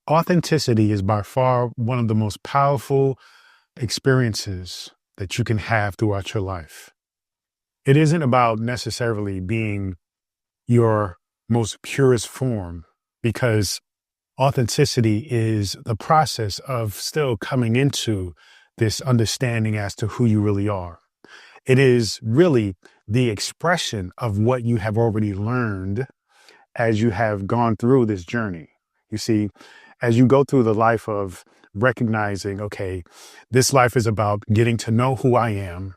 Authenticity is by far one of the most powerful experiences that you can have throughout your life. It isn't about necessarily being your most purest form, because authenticity is the process of still coming into this understanding as to who you really are. It is really the expression of what you have already learned as you have gone through this journey. You see, as you go through the life of recognizing, okay, this life is about getting to know who I am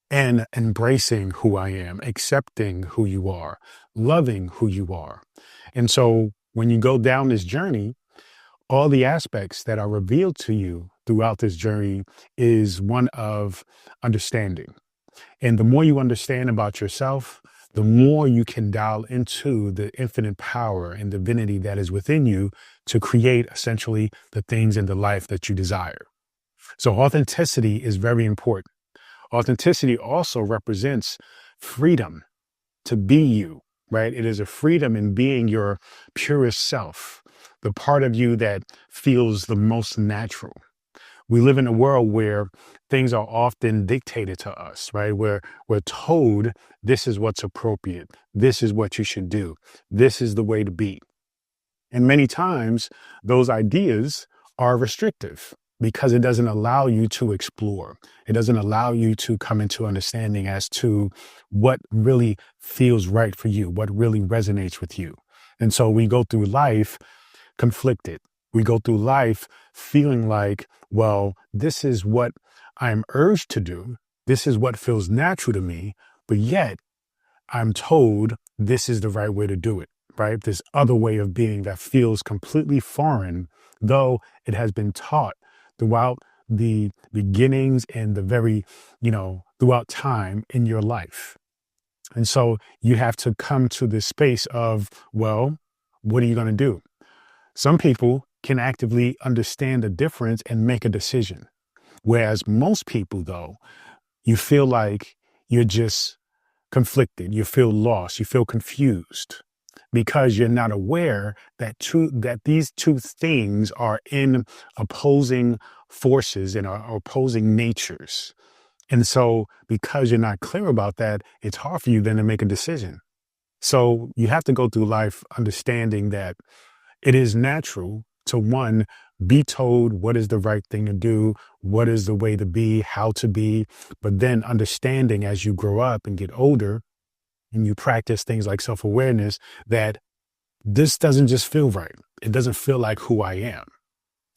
and embracing who I am, accepting who you are, loving who you are. And so when you go down this journey, all the aspects that are revealed to you throughout this journey is one of understanding. And the more you understand about yourself, the more you can dial into the infinite power and divinity that is within you to create essentially the things in the life that you desire. So authenticity is very important. Authenticity also represents freedom to be you, right? It is a freedom in being your purest self, the part of you that feels the most natural. We live in a world where things are often dictated to us, right? Where we're told this is what's appropriate. This is what you should do. This is the way to be. And many times those ideas are restrictive because it doesn't allow you to explore. It doesn't allow you to come into understanding as to what really feels right for you, what really resonates with you. And so we go through life conflicted. We go through life feeling like, well, this is what I'm urged to do. This is what feels natural to me. But yet I'm told this is the right way to do it, right? This other way of being that feels completely foreign, though it has been taught throughout the beginnings and the very, throughout time in your life. And so you have to come to this space of, well, what are you going to do? Some people can actively understand the difference and make a decision. Whereas most people, though, you feel like you're just conflicted, you feel lost, you feel confused because you're not aware that these two things are in opposing forces and are opposing natures. And so because you're not clear about that, it's hard for you then to make a decision. So you have to go through life understanding that it is natural to, one, be told what is the right thing to do, what is the way to be, how to be, but then understanding as you grow up and get older and you practice things like self-awareness that this doesn't just feel right. It doesn't feel like who I am.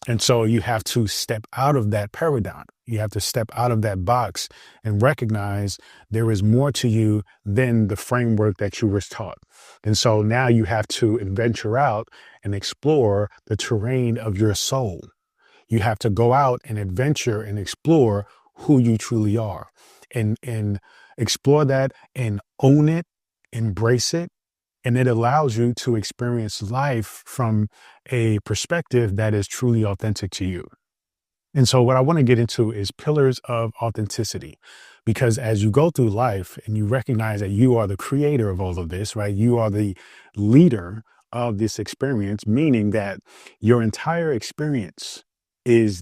And so you have to step out of that paradigm. You have to step out of that box and recognize there is more to you than the framework that you were taught. And so now you have to venture out and explore the terrain of your soul. You have to go out and adventure and explore who you truly are and explore that and own it, embrace it. And it allows you to experience life from a perspective that is truly authentic to you. And so what I want to get into is pillars of authenticity, because as you go through life and you recognize that you are the creator of all of this, right? You are the leader of this experience, meaning that your entire experience is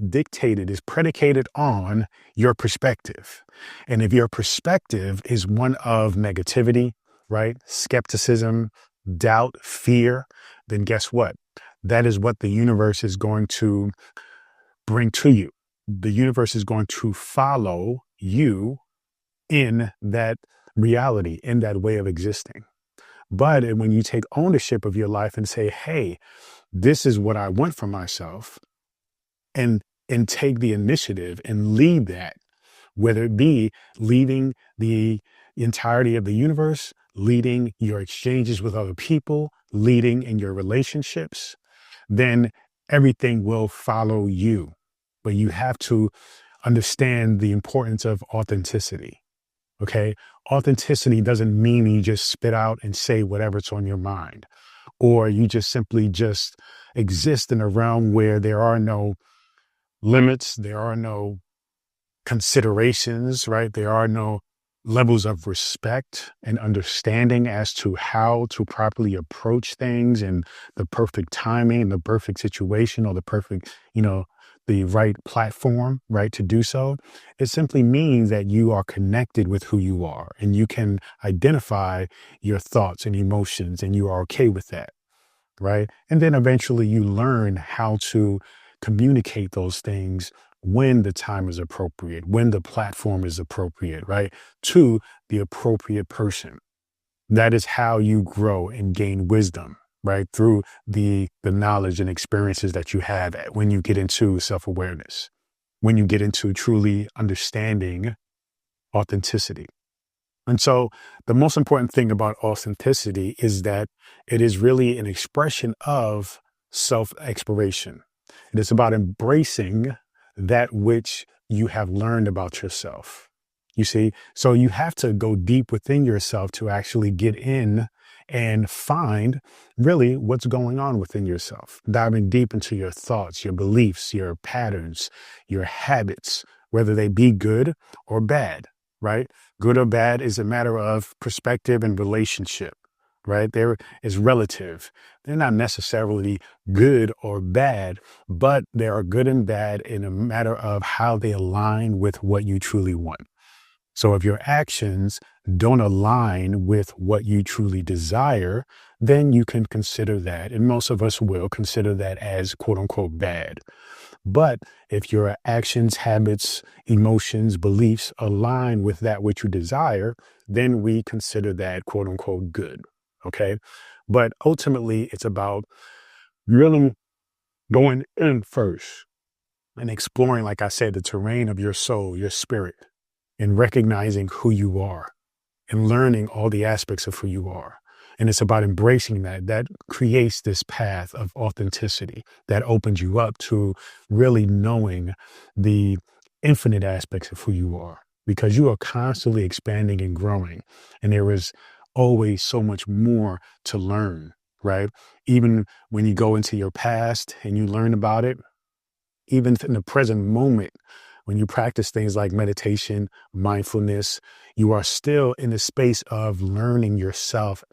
predicated on your perspective. And if your perspective is one of negativity, right? Skepticism, doubt, fear, then guess what? That is what the universe is going to bring to you. The universe is going to follow you in that reality, in that way of existing. But when you take ownership of your life and say, hey, this is what I want for myself, and take the initiative and lead that, whether it be leading the entirety of the universe, leading your exchanges with other people, leading in your relationships, then everything will follow you. But you have to understand the importance of authenticity. Okay. Authenticity doesn't mean you just spit out and say whatever's on your mind, or you just simply just exist in a realm where there are no limits, there are no considerations, right? There are no levels of respect and understanding as to how to properly approach things and the perfect timing, the perfect situation, or the perfect, the right platform, right, to do so. It simply means that you are connected with who you are and you can identify your thoughts and emotions and you are okay with that, right? And then eventually you learn how to communicate those things when the time is appropriate, when the platform is appropriate, right? To the appropriate person. That is how you grow and gain wisdom, right? Through the knowledge and experiences that you have when you get into self-awareness, when you get into truly understanding authenticity. And so the most important thing about authenticity is that it is really an expression of self exploration. It is about embracing that which you have learned about yourself. You see, so you have to go deep within yourself to actually get in and find really what's going on within yourself, diving deep into your thoughts, your beliefs, your patterns, your habits, whether they be good or bad, right? Good or bad is a matter of perspective and relationship, right? There is relative. They're not necessarily good or bad, but they are good and bad in a matter of how they align with what you truly want. So if your actions don't align with what you truly desire, then you can consider that, and most of us will consider that as quote unquote bad. But if your actions, habits, emotions, beliefs align with that which you desire, then we consider that quote unquote good. Okay. But ultimately, it's about really going in first and exploring, like I said, the terrain of your soul, your spirit, and recognizing who you are and learning all the aspects of who you are. And it's about embracing that. That creates this path of authenticity that opens you up to really knowing the infinite aspects of who you are because you are constantly expanding and growing. And there is always so much more to learn, right? Even when you go into your past and you learn about it, even in the present moment, when you practice things like meditation, mindfulness, you are still in the space of learning yourself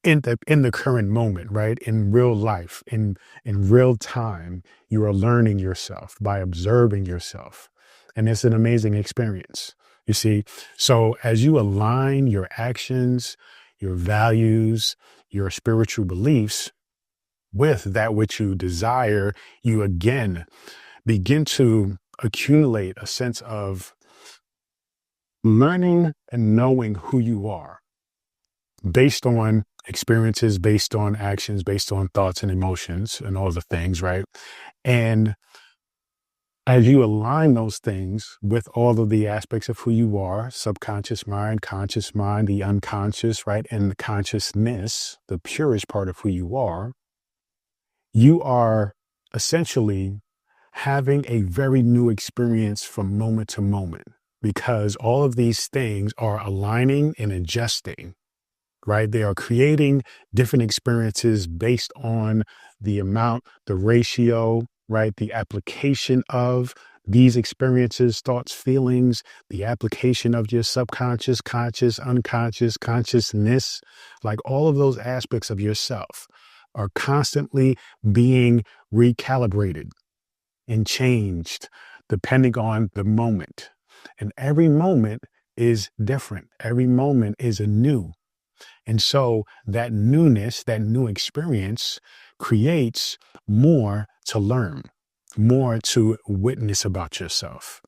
in the current moment, right? In real life, in real time, you are learning yourself by observing yourself. And it's an amazing experience. You see, so as you align your actions, your values, your spiritual beliefs with that which you desire, you again begin to accumulate a sense of learning and knowing who you are based on experiences, based on actions, based on thoughts and emotions and all the things, right? And as you align those things with all of the aspects of who you are, subconscious mind, conscious mind, the unconscious, right? And the consciousness, the purest part of who you are essentially having a very new experience from moment to moment because all of these things are aligning and adjusting, right? They are creating different experiences based on the amount, the ratio, right? The application of these experiences, thoughts, feelings, the application of your subconscious, conscious, unconscious, consciousness, like all of those aspects of yourself are constantly being recalibrated and changed depending on the moment. And every moment is different. Every moment is anew. And so that newness, that new experience creates more to learn, more to witness about yourself.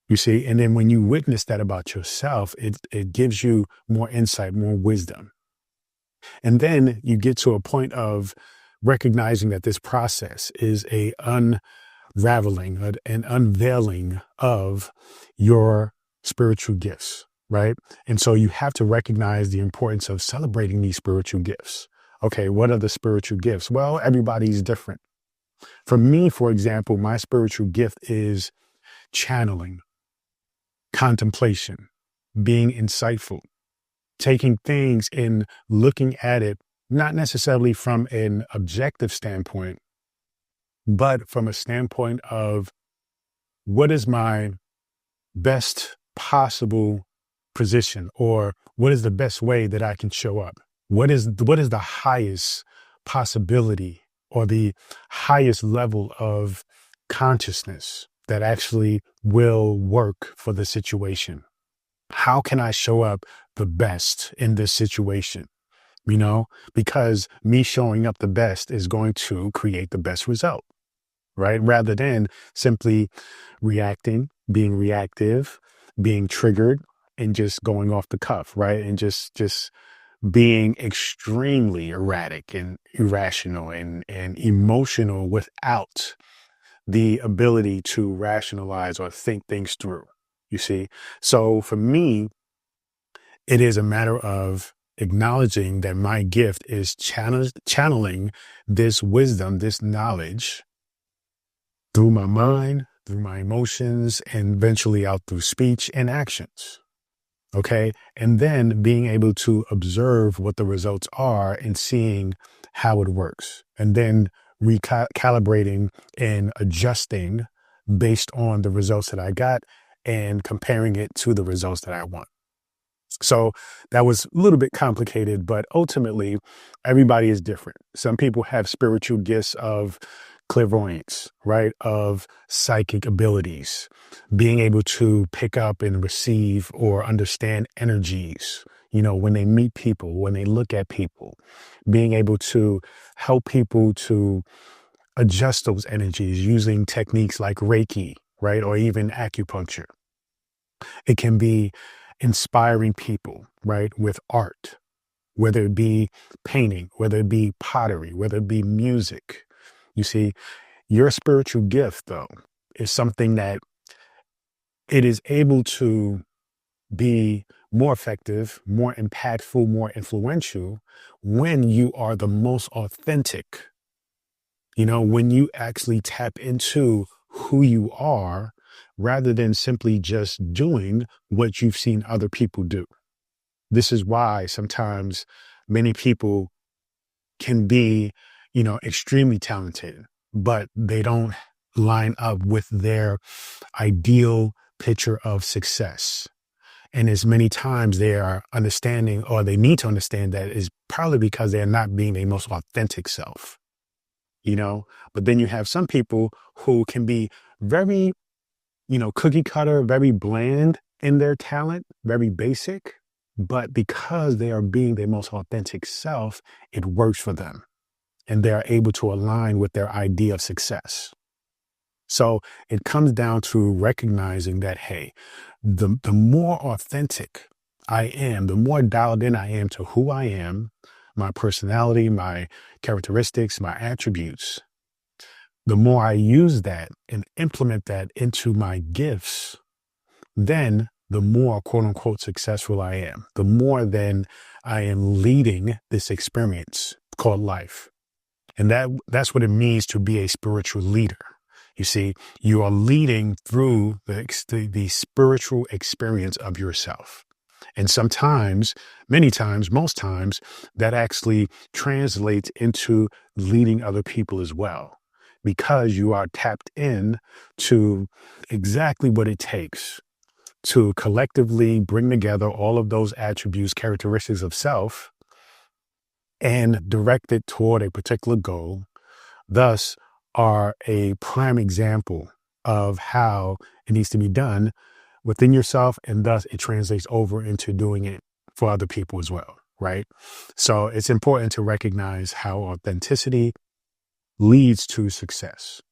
You see, and then when you witness that about yourself, it gives you more insight, more wisdom. And then you get to a point of recognizing that this process is a unraveling, an unveiling of your spiritual gifts, right? And so you have to recognize the importance of celebrating these spiritual gifts. Okay, what are the spiritual gifts? Well, everybody's different. For me, for example, my spiritual gift is channeling, contemplation, being insightful, taking things and looking at it, not necessarily from an objective standpoint, but from a standpoint of what is my best possible position, or what is the best way that I can show up? What is the highest possibility or the highest level of consciousness that actually will work for the situation? How can I show up the best in this situation? Because me showing up the best is going to create the best result, right? Rather than simply reacting, being reactive, being triggered, and just going off the cuff, right? And just being extremely erratic and irrational and emotional without the ability to rationalize or think things through. You see? So for me, it is a matter of acknowledging that my gift is channeling this wisdom, this knowledge through my mind, through my emotions, and eventually out through speech and actions. Okay. And then being able to observe what the results are and seeing how it works. And then recalibrating and adjusting based on the results that I got and comparing it to the results that I want. So that was a little bit complicated, but ultimately everybody is different. Some people have spiritual gifts of clairvoyance, right? Of psychic abilities, being able to pick up and receive or understand energies, when they meet people, when they look at people, being able to help people to adjust those energies using techniques like Reiki, right? Or even acupuncture. It can be inspiring people, right, with art, whether it be painting, whether it be pottery, whether it be music. You see, your spiritual gift, though, is something that it is able to be more effective, more impactful, more influential when you are the most authentic. When you actually tap into who you are rather than simply just doing what you've seen other people do. This is why sometimes many people can be, extremely talented, but they don't line up with their ideal picture of success. And as many times they are understanding, or they need to understand, that is probably because they're not being their most authentic self, But then you have some people who can be very, cookie cutter, very bland in their talent, very basic. But because they are being their most authentic self, it works for them. And they're able to align with their idea of success. So it comes down to recognizing that, hey, the more authentic I am, the more dialed in I am to who I am, my personality, my characteristics, my attributes, the more I use that and implement that into my gifts, then the more quote unquote successful I am, the more then I am leading this experience called life. And that's what it means to be a spiritual leader. You see, you are leading through the spiritual experience of yourself. And sometimes, many times, most times, that actually translates into leading other people as well, because you are tapped in to exactly what it takes to collectively bring together all of those attributes, characteristics of self, and direct it toward a particular goal. Thus, are a prime example of how it needs to be done within yourself, and thus it translates over into doing it for other people as well, right? So it's important to recognize how authenticity leads to success.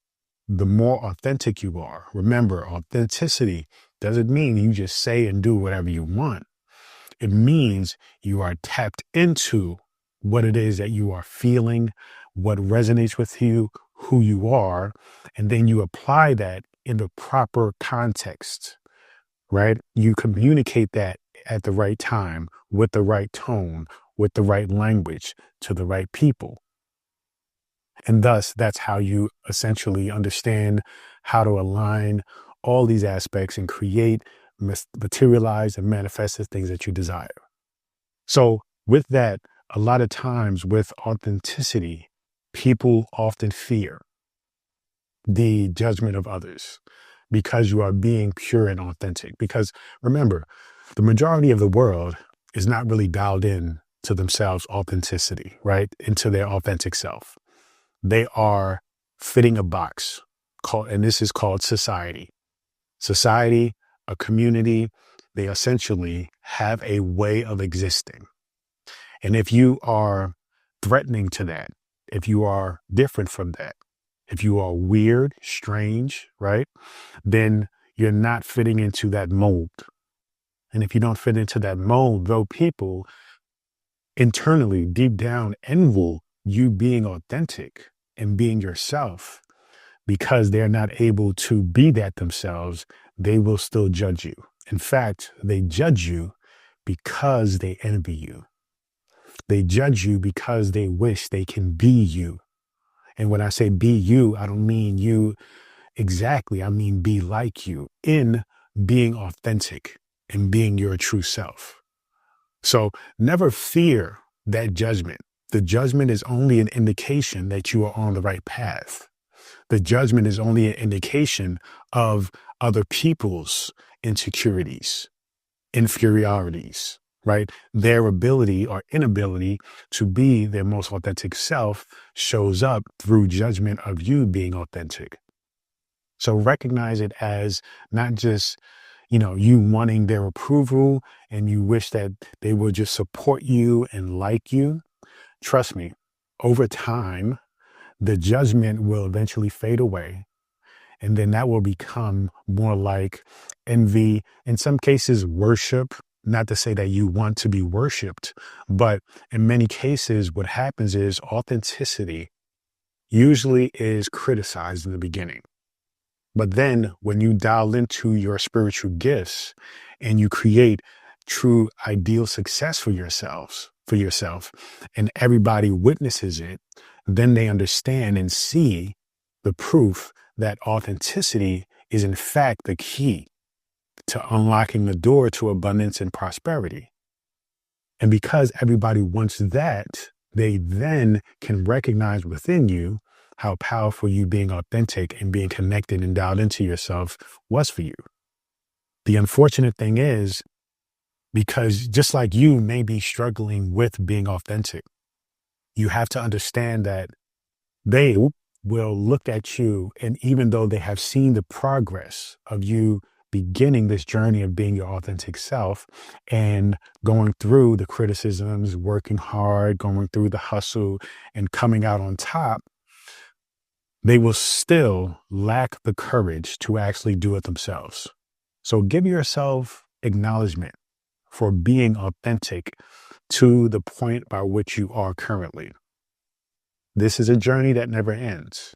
The more authentic you are, remember, authenticity doesn't mean you just say and do whatever you want. It means you are tapped into what it is that you are feeling, what resonates with you, who you are, and then you apply that in the proper context, right? You communicate that at the right time, with the right tone, with the right language, to the right people. And thus, that's how you essentially understand how to align all these aspects and create, materialize, and manifest the things that you desire. So with that, a lot of times with authenticity, people often fear the judgment of others because you are being pure and authentic. Because remember, The majority of the world is not really dialed in to themselves authenticity, right? Into their authentic self. They are fitting a box called, and this is called society. Society, a community, they essentially have a way of existing. And if you are threatening to that, if you are different from that, if you are weird, strange, right, then you're not fitting into that mold. And if you don't fit into that mold, though people internally, deep down, envy you being authentic and being yourself, because they're not able to be that themselves, they will still judge you. In fact, they judge you because they envy you. They judge you because they wish they can be you. And when I say be you, I don't mean you exactly. I mean be like you in being authentic and being your true self. So never fear that judgment. The judgment is only an indication that you are on the right path. The judgment is only an indication of other people's insecurities, inferiorities, right? Their ability or inability to be their most authentic self shows up through judgment of you being authentic. So recognize it as not just, you wanting their approval and you wish that they would just support you and like you. Trust me, over time, the judgment will eventually fade away. And then that will become more like envy, in some cases, worship. Not to say that you want to be worshiped, but in many cases, what happens is authenticity usually is criticized in the beginning. But then when you dial into your spiritual gifts and you create true ideal success for yourself, and everybody witnesses it, then they understand and see the proof that authenticity is in fact the key to unlocking the door to abundance and prosperity. And because everybody wants that, they then can recognize within you how powerful you being authentic and being connected and dialed into yourself was for you. The unfortunate thing is, because just like you may be struggling with being authentic, you have to understand that they will look at you, and even though they have seen the progress of you beginning this journey of being your authentic self and going through the criticisms, working hard, going through the hustle and coming out on top, they will still lack the courage to actually do it themselves. So give yourself acknowledgement for being authentic to the point by which you are currently. This is a journey that never ends.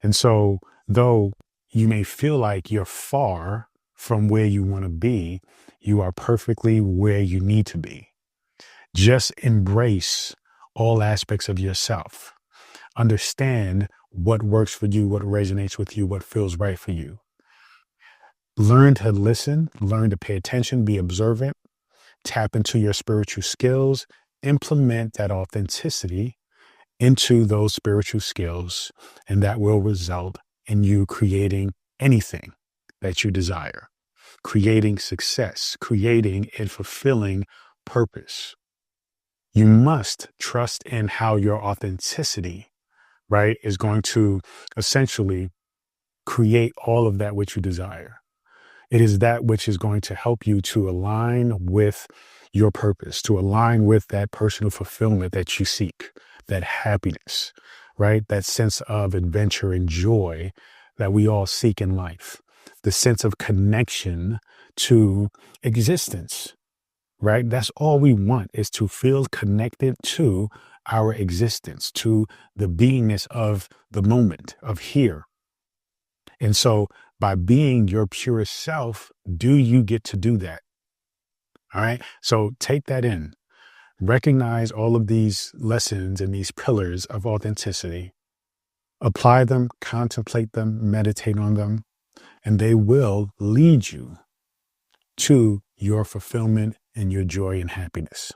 And so though you may feel like you're far from where you want to be, you are perfectly where you need to be. Just embrace all aspects of yourself. Understand what works for you, what resonates with you, what feels right for you. Learn to listen, learn to pay attention, be observant, tap into your spiritual skills, implement that authenticity into those spiritual skills, and that will result in you creating anything that you desire, creating success, creating a fulfilling purpose. You must trust in how your authenticity, right, is going to essentially create all of that which you desire. It is that which is going to help you to align with your purpose, to align with that personal fulfillment that you seek, that happiness, right? That sense of adventure and joy that we all seek in life, the sense of connection to existence, right? That's all we want, is to feel connected to our existence, to the beingness of the moment, of here. And so by being your purest self, do you get to do that? All right. So take that in. Recognize all of these lessons and these pillars of authenticity. Apply them, contemplate them, meditate on them, and they will lead you to your fulfillment and your joy and happiness.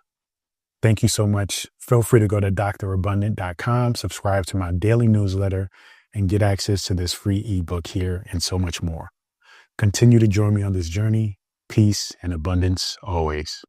Thank you so much. Feel free to go to drabundant.com, subscribe to my daily newsletter, and get access to this free ebook here and so much more. Continue to join me on this journey. peace, and abundance always.